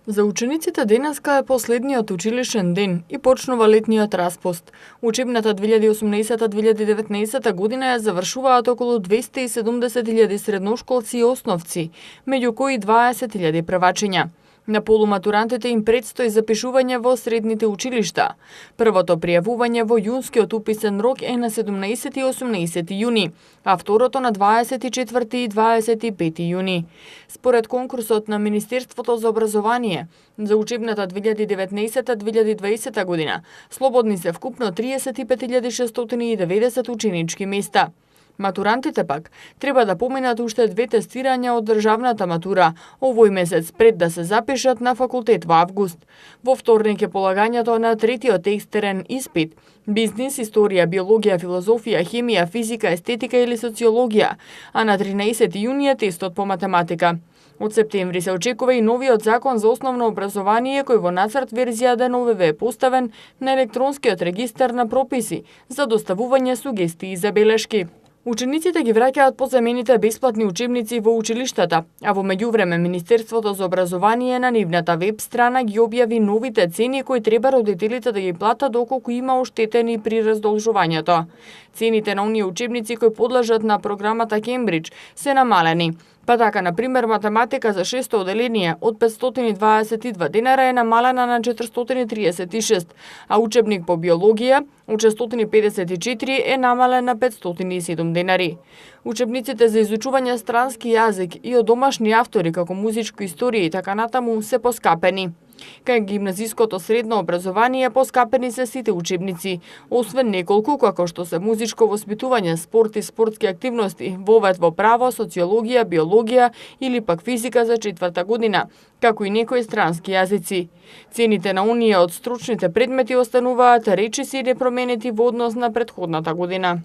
За учениците денеска е последниот училишен ден и почнува летниот распуст. Учебната 2018-2019 година ја завршуваат околу 270.000 средношколци и основци, меѓу кои 20.000 првачиња. На полуматурантите им предстои запишување во средните училишта. Првото пријавување во јунскиот уписен рок е на 17 и 18 јуни, а второто на 24 и 25 јуни. Според конкурсот на Министерството за образование, за учебната 2019-2020 година, слободни се вкупно 35.690 ученички места. Матурантите пак треба да поминат уште 2 тестирања од државната матура овој месец пред да се запишат на факултет во август. Во вторник е полагањето на третиот екстерен испит – бизнис, историја, биологија, филозофија, хемија, физика, естетика или социологија, а на 13 јуни е тестот по математика. Од септември се очекува и новиот закон за основно образование кој во нацрт верзија ДНОВВ е поставен на електронскиот регистар на прописи за доставување сугестии и забелешки. Учениците ги враќаат позамените бесплатни учебници во училиштата, а во меѓувреме Министерството за образование на нивната веб страна ги објави новите цени кои треба родителите да ги платат доколку има оштетени при раздолжувањето. Цените на оние учебници кои подлежат на програмата Кембридж се намалени. Па така, например, математика за 6-то оделение од 522 денара е намалена на 436, а учебник по биологија од 654 е намален на 507 денари. Учебниците за изучување странски јазик и од домашни автори како музичко историја и така натаму се поскапени. Кај гимназиското средно образование поскапени се сите учебници, освен неколку како што се музичко воспитување, спорт и спортски активности, вовед во право, социологија, биологија или пак физика за 4-та година, како и некои странски јазици. Цените на оние од стручните предмети остануваат речиси непроменети во однос на претходната година.